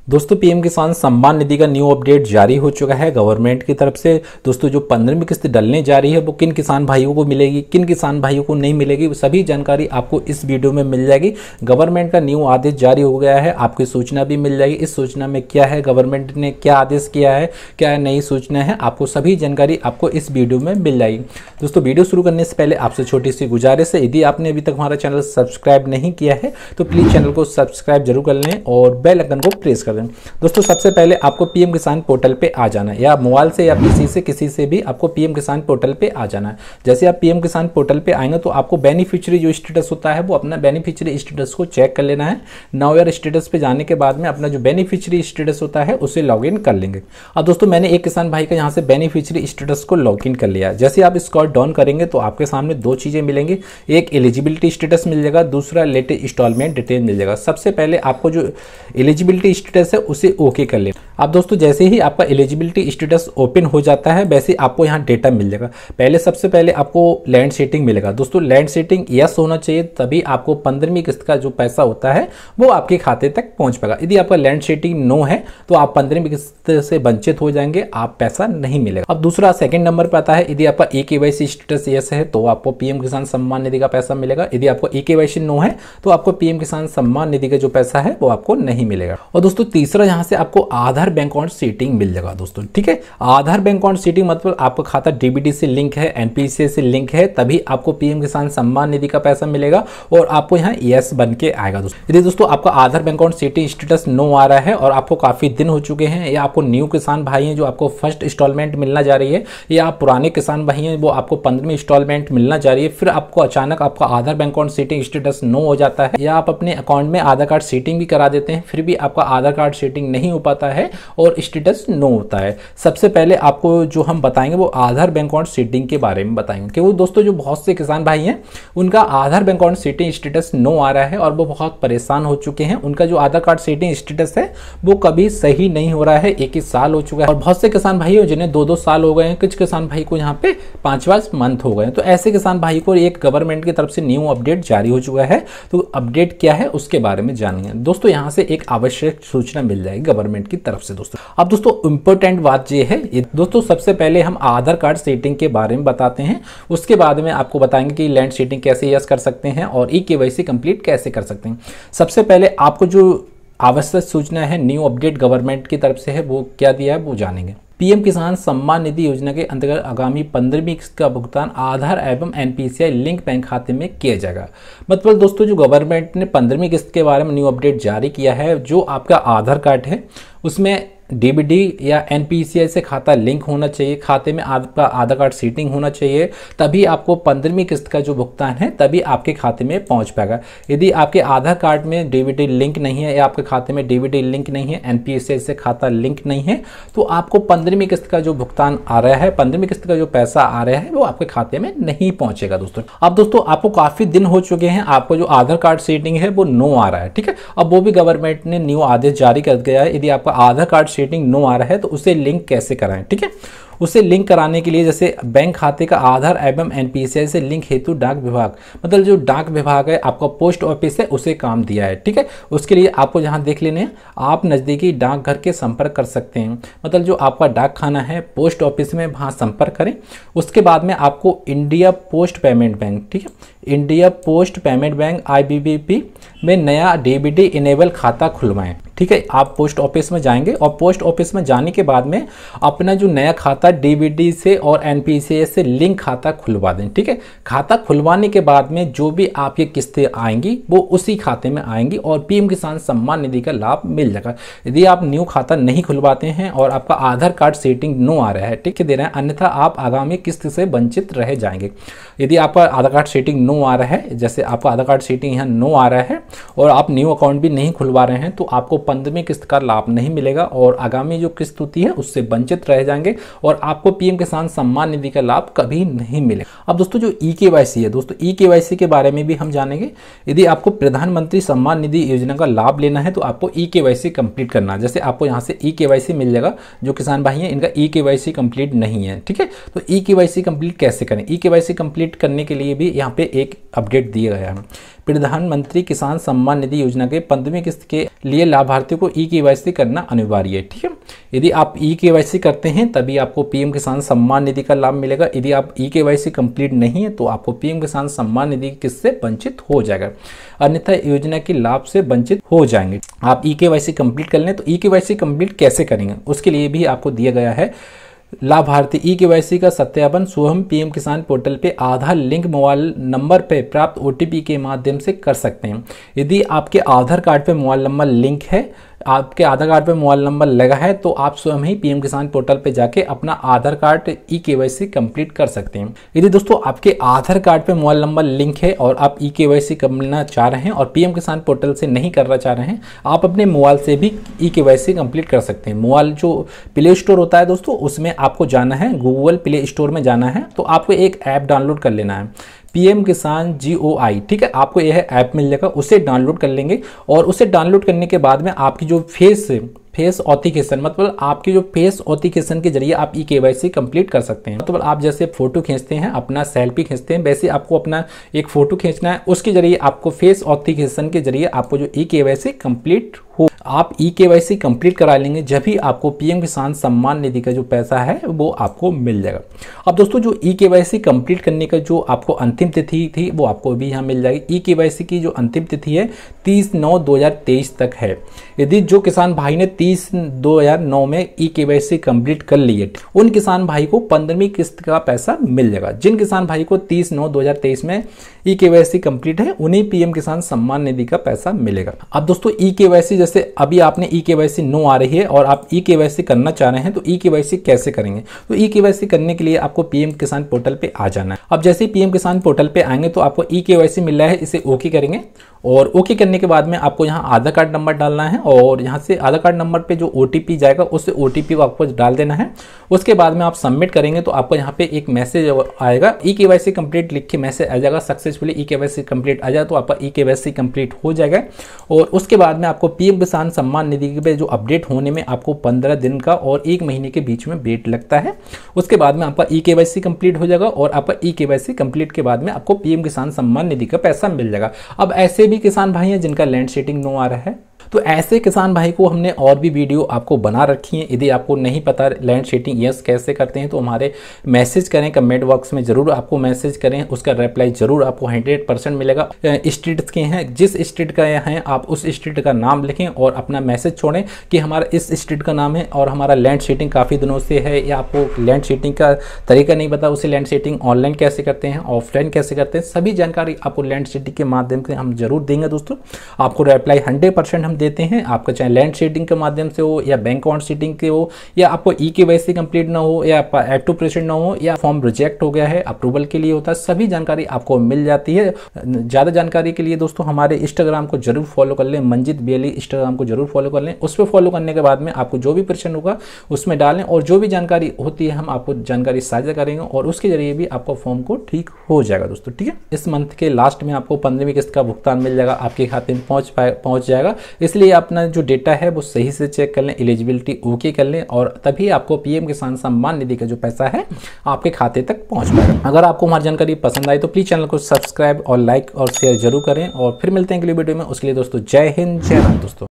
दोस्तों पीएम किसान सम्मान निधि का न्यू अपडेट जारी हो चुका है गवर्नमेंट की तरफ से। दोस्तों जो 15वीं किस्त डलने जा रही है वो किन किसान भाइयों को मिलेगी, किन किसान भाइयों को नहीं मिलेगी, वो सभी जानकारी आपको इस वीडियो में मिल जाएगी। गवर्नमेंट का न्यू आदेश जारी हो गया है, आपकी सूचना भी मिल जाएगी। इस सूचना में क्या है, गवर्नमेंट ने क्या आदेश किया है, क्या नई सूचना है, आपको सभी जानकारी आपको इस वीडियो में मिल जाएगी। दोस्तों वीडियो शुरू करने से पहले आपसे छोटी सी गुजारिश है, यदि आपने अभी तक हमारा चैनल सब्सक्राइब नहीं किया है तो प्लीज चैनल को सब्सक्राइब जरूर कर लें और बेल आइकन को प्रेस कर दें। दोस्तों सबसे पहले आपको पीएम किसान पोर्टल पे आ जाना है, या मोबाइल से या पीसी से किसी से भी आपको पीएम किसान पोर्टल पे आ जाना है। जैसे आप पीएम किसान पोर्टल पे आएंगे तो आपको बेनिफिशियरी जो स्टेटस होता है वो अपना बेनिफिशियरी स्टेटस को चेक कर लेना है। नाउ योर स्टेटस पे जाने के बाद में अपना जो बेनिफिशियरी स्टेटस होता है उसे लॉग इन कर लेंगे। अब दोस्तों मैंने एक किसान भाई का यहाँ से बेनिफिशियरी स्टेटस को लॉग इन कर लिया। जैसे आप स्क्रॉल डाउन करेंगे तो आपके सामने दो चीजें मिलेंगी, एक एलिजिबिलिटी स्टेटस मिल जाएगा, दूसरा लेटेस्ट इंस्टॉलमेंट डिटेल मिल जाएगा। सबसे पहले आपको जो एलिजिबिलिटी स्टेटस है उसे ओके कर ले। अब दोस्तों जैसे ही आपका एलिजिबिलिटी स्टेटस ओपन हो जाता है वैसे आपको यहाँ डेटा मिल जाएगा। पहले सबसे पहले आपको लैंड सेटिंग मिलेगा। दोस्तों लैंड सेटिंग यस होना चाहिए, तभी आपको 15वीं किस्त का जो पैसा होता है वो आपके खाते तक पहुंच पाएगा। यदि आपका लैंड सेटिंग नो है तो आप 15वीं किस्त से वंचित हो जाएंगे, आप पैसा नहीं मिलेगा। अब दूसरा सेकंड नंबर पर आता है, यदि आपका EKYC स्टेटस यस है तो आपको पीएम किसान सम्मान निधि का पैसा मिलेगा। यदि आपको EKYC नो है तो आपको पीएम किसान सम्मान निधि का जो पैसा है वो आपको नहीं मिलेगा। और दोस्तों तीसरा यहाँ से आपको आधार बैंक अकाउंट सेटिंग मिल जाएगा। दोस्तों ठीक है, आधार बैंक अकाउंट सेटिंग मतलब आपका खाता डीबीटी से लिंक है, एनपीसीआई से लिंक है, तभी आपको पीएम किसान सम्मान निधि का पैसा मिलेगा और आपको यहाँ यस बन के आएगा। दोस्तों यदि दोस्तों आपका Aadhaar bank account setting status no आ रहा है और आपको काफी दिन हो चुके हैं, या आपको न्यू किसान भाई हैं जो आपको फर्स्ट इंस्टॉलमेंट मिलना जा रही है, या आप पुराने किसान भाई हैं वो आपको 15वीं इंस्टॉलमेंट मिलना जा रही है, फिर आपको अचानक आपका Aadhaar bank account setting status no हो जाता है, या आप अपने अकाउंट में आधार कार्ड सेटिंग भी करा देते हैं फिर भी आपका आधार कार्ड सेटिंग नहीं हो पाता है और स्टेटस नो होता है, सबसे पहले आपको जो हम बताएंगे वो आधार बैंक अकाउंट सेटिंग के बारे में बताएंगे। कि वो दोस्तों जो बहुत से किसान भाई हैं उनका Aadhaar bank account setting status no आ रहा है और वो बहुत परेशान हो चुके हैं। उनका जो आधार कार्ड सेटिंग स्टेटस है वो कभी सही नहीं हो रहा है, 1 साल हो चुका है, और बहुत से किसान भाई हो जिन्हें 2-2 साल हो गए हैं, कुछ किसान भाई को यहाँ पे 5 मंथ हो गए हैं। तो ऐसे किसान भाई को एक गवर्नमेंट की तरफ से न्यू अपडेट जारी हो चुका है। तो अपडेट क्या है उसके बारे में जानिए। दोस्तों यहाँ से एक आवश्यक सूचना मिल जाएगी गवर्नमेंट की तरफ से। दोस्तों अब दोस्तों इंपॉर्टेंट बात ये है, दोस्तों सबसे पहले हम आधार कार्ड सेटिंग के बारे में बताते हैं, उसके बाद में आपको बताएंगे कि लैंड सेटिंग कैसे यस कर सकते हैं और EKYC कंप्लीट कैसे कर सकते हैं। सबसे पहले आपको जो आवश्यक सूचना है न्यू अपडेट गवर्नमेंट की तरफ से है वो क्या दिया है वो जानेंगे। पीएम किसान सम्मान निधि योजना के अंतर्गत आगामी 15वीं किस्त का भुगतान आधार एवं एनपीसीआई लिंक बैंक खाते में किया जाएगा। मतलब दोस्तों जो गवर्नमेंट ने 15वीं किस्त के बारे में न्यू अपडेट जारी किया है, जो आपका आधार कार्ड है उसमें डीबीडी या एनपीसीआई से खाता लिंक होना चाहिए, खाते में आपका आधार कार्ड सेटिंग होना चाहिए, तभी आपको 15वीं किस्त का जो भुगतान है तभी आपके खाते में पहुंच पाएगा। यदि आपके आधार कार्ड में डीबीडी लिंक नहीं है या आपके खाते में डीबीडी लिंक नहीं है, एनपीसीआई से खाता लिंक नहीं है, तो आपको 15वीं किस्त का जो भुगतान आ रहा है, 15वीं किस्त का जो पैसा आ रहा है वो आपके खाते में नहीं पहुंचेगा। दोस्तों अब दोस्तों आपको काफी दिन हो चुके हैं, आपको जो आधार कार्ड सेटिंग है वो नो आ रहा है, ठीक है। अब वो भी गवर्नमेंट ने न्यू आदेश जारी कर दिया है, यदि आपका आधार कार्ड सेटिंग नो आ रहा है तो उसे लिंक कैसे कराएं, ठीक है। उसे लिंक कराने के लिए जैसे बैंक खाते का आधार एवं एनपीसीआई से लिंक हेतु डाक विभाग, मतलब जो डाक विभाग है आपका पोस्ट ऑफिस है उसे काम दिया है, ठीक है। उसके लिए आपको यहाँ देख लेने हैं, आप नज़दीकी डाकघर के संपर्क कर सकते हैं, मतलब जो आपका डाक खाना है पोस्ट ऑफिस में वहाँ संपर्क करें। उसके बाद में आपको इंडिया पोस्ट पेमेंट बैंक, ठीक है, India post payment bank IBPP में नया डीबीडी इनेबल खाता खुलवाएं, ठीक है। आप पोस्ट ऑफिस में जाएंगे और पोस्ट ऑफिस में जाने के बाद में अपना जो नया खाता डीबीडी से और एनपीसीआई से लिंक खाता खुलवा दें, ठीक है। खाता खुलवाने के बाद में जो भी आपकी किस्तें आएंगी वो उसी खाते में आएंगी और पीएम किसान सम्मान निधि का लाभ मिल जाएगा। यदि आप न्यू खाता नहीं खुलवाते हैं और आपका आधार कार्ड सेटिंग नो आ रहा है, ठीक है, दे रहे हैं, अन्यथा आप आगामी किस्त से वंचित रह जाएंगे। यदि आपका आधार कार्ड सेटिंग नो आ रहा है, जैसे आपका आधार कार्ड सेटिंग यहाँ नो आ रहा है और आप न्यू अकाउंट भी नहीं खुलवा रहे हैं, तो आपको 15वीं किस्त का लाभ नहीं मिलेगा और आगामी जो किस्त होती है उससे वंचित रह जाएंगे और और आपको पीएम किसान सम्मान निधि का लाभ कभी नहीं मिलेगा। अब दोस्तों जो ई-केवाईसी है दोस्तों, ई-केवाईसी के बारे में भी हम जानेंगे। यदि आपको प्रधानमंत्री सम्मान निधि योजना का लाभ लेना है तो आपको ई-केवाईसी कंप्लीट करना है। जैसे आपको यहाँ से ई-केवाईसी मिल जाएगा, जो किसान भाई हैं इनका ई-केवाईसी कंप्लीट नहीं है, ठीक है। तो ई-केवाईसी कंप्लीट कैसे करें? ई-केवाईसी कंप्लीट करने के लिए भी यहाँ पे एक अपडेट दिया गया है। प्रधानमंत्री किसान सम्मान निधि योजना के 15वीं किस्त के लिए लाभार्थियों को ई-केवाईसी करना अनिवार्य है, ठीक है। यदि आप ई-केवाईसी करते हैं तभी आपको पीएम किसान सम्मान निधि का लाभ मिलेगा। यदि आप ई-केवाईसी कंप्लीट नहीं है तो आपको पीएम किसान सम्मान निधि की किस्त से वंचित हो जाएगा, अन्यथा योजना के लाभ से वंचित हो जाएंगे। आप ई-केवाईसी कंप्लीट कर लें। तो ई-केवाईसी कंप्लीट कैसे करेंगे उसके लिए भी आपको दिया गया है। लाभार्थी ई-केवाईसी का सत्यापन स्वयं पीएम किसान पोर्टल पे आधार लिंक मोबाइल नंबर पे प्राप्त ओटीपी के माध्यम से कर सकते हैं। यदि आपके आधार कार्ड पे मोबाइल नंबर लिंक है, आपके आधार कार्ड पे मोबाइल नंबर लगा है, तो आप स्वयं ही पीएम किसान पोर्टल पे जाके अपना आधार कार्ड ई-केवाईसी कंप्लीट कर सकते हैं। यदि दोस्तों आपके आधार कार्ड पे मोबाइल नंबर लिंक है और आप ई-केवाईसी करना चाह रहे हैं और पीएम किसान पोर्टल से नहीं करना चाह रहे हैं, आप अपने मोबाइल से भी ई-केवाईसी कंप्लीट कर सकते हैं। मोबाइल जो प्ले स्टोर होता है दोस्तों, उसमें आपको जाना है, गूगल प्ले स्टोर में जाना है, तो आपको एक ऐप डाउनलोड कर लेना है, पीएम किसान GOI, ठीक है। आपको यह ऐप मिल जाएगा, उसे डाउनलोड कर लेंगे और उसे डाउनलोड करने के बाद में आपकी जो फेस ऑथेंटिकेशन, मतलब आपकी जो फेस ऑथेंटिकेशन के जरिए आप ई-केवाईसी कंप्लीट कर सकते हैं। मतलब आप जैसे फोटो खींचते हैं, अपना सेल्फी खींचते हैं, वैसे आपको अपना एक फोटो खींचना है, उसके जरिए आपको फेस ऑथेंटिकेशन के जरिए आपको जो ई-केवाईसी कंप्लीट हो, आप ई-केवाईसी कंप्लीट करा लेंगे, जब भी आपको पीएम किसान सम्मान निधि का जो पैसा है वो आपको मिल जाएगा। अब दोस्तों जो ई-केवाईसी कंप्लीट करने का जो आपको अंतिम तिथि थी वो आपको भी यहाँ मिल जाएगी। ई-केवाईसी की जो अंतिम तिथि है 30/9/2023 तक है। यदि जो किसान भाई ने 30/2009 में ई-केवाईसी कंप्लीट कर ली है, उन किसान भाई को 15वीं किस्त का पैसा मिल जाएगा। जिन किसान भाई को 30/9/2023 में ई-केवाईसी कंप्लीट है, उन्हें पीएम किसान सम्मान निधि का पैसा मिलेगा। अब दोस्तों ई-केवाईसी, जैसे अभी आपने ई-केवाईसी नो आ रही है और आप ई-केवाईसी करना चाह रहे हैं, तो ई-केवाईसी कैसे करेंगे? तो ई-केवाईसी करने के लिए आपको पीएम किसान पोर्टल पे आ जाना है। अब जैसे ही पीएम किसान पोर्टल पे आएंगे तो आपको ई-केवाईसी मिल रहा है, इसे ओके करेंगे और ओके करने के बाद में आपको यहाँ आधार कार्ड नंबर डालना है और यहाँ से आधार कार्ड नंबर पे जो ओटीपी जाएगा उस ओटीपी को आपको डाल देना है। उसके बाद में आप सबमिट करेंगे तो आपको यहाँ पे एक मैसेज आएगा, ई-केवाईसी कंप्लीट लिख के मैसेज आ जाएगा, सक्सेसफुली ई-केवाईसी कंप्लीट आ जाए तो आपका ई-केवाईसी कंप्लीट हो जाएगा। और उसके बाद में आपको पीएम किसान सम्मान निधि पे जो अपडेट होने में आपको 15 दिन का और 1 महीने के बीच में वेट लगता है। उसके बाद में आपका ई-केवाईसी कंप्लीट हो जाएगा और आपका ई-केवाईसी कंप्लीट के बाद में आपको पीएम किसान सम्मान निधि का पैसा मिल जाएगा। अब ऐसे भी किसान भाई हैं जिनका लैंड शेडिंग नो आ रहा है, तो ऐसे किसान भाई को हमने और भी वीडियो आपको बना रखी है। यदि आपको नहीं पता लैंड शेडिंग यस कैसे करते हैं तो हमारे मैसेज करें, कमेंट बॉक्स में जरूर आपको मैसेज करें, उसका रिप्लाई जरूर आपको 100% मिलेगा। स्टेट के हैं, जिस स्टेट का हैं आप उस स्टेट का नाम लिखें और अपना मैसेज छोड़ें कि हमारा इस स्टेट का नाम है और हमारा लैंड शेडिंग काफ़ी दिनों से है, या आपको लैंड शेडिंग का तरीका नहीं पता, उसे लैंड शेडिंग ऑनलाइन कैसे करते हैं, ऑफलाइन कैसे करते हैं, सभी जानकारी आपको लैंड शेडिंग के माध्यम से हम जरूर देंगे दोस्तों। आपको रिप्लाई 100% हम देते हैं, आपका चाहे लैंड शेडिंग के माध्यम से हो या बैंक अकाउंट शेडिंग के हो, या आपको ई-केवाईसी कंप्लीट ना हो, या ऐड टू प्रेजेंट ना हो, या फॉर्म रिजेक्ट हो गया है अप्रूवल के लिए होता है, सभी जानकारी आपको मिल जाती है। ज़्यादा जानकारी के लिए दोस्तों हमारे इंस्टाग्राम को जरूर फॉलो कर लें, मंजित BLE इंस्टाग्राम को जरूर फॉलो कर लें। उस पर फॉलो करने के बाद में आपको जो भी प्रश्न होगा उसमें डालें और जो भी जानकारी होती है हम आपको जानकारी साझा करेंगे और उसके जरिए भी आपका फॉर्म को ठीक हो जाएगा दोस्तों, ठीक है। इस मंथ के लास्ट में आपको 15वीं किस्त का भुगतान मिल जाएगा, आपके खाते में पहुंच जाएगा। इसलिए अपना जो डेटा है वो सही से चेक कर लें, एलिजिबिलिटी ओके कर लें और तभी आपको पीएम किसान सम्मान निधि का जो पैसा है आपके खाते तक पहुंच पाएगा। अगर आपको हमारी जानकारी पसंद आई तो प्लीज चैनल को सब्सक्राइब और लाइक और शेयर जरूर करें और फिर मिलते हैं अगली वीडियो में। उसके लिए दोस्तों जय हिंद, जय भारत दोस्तों।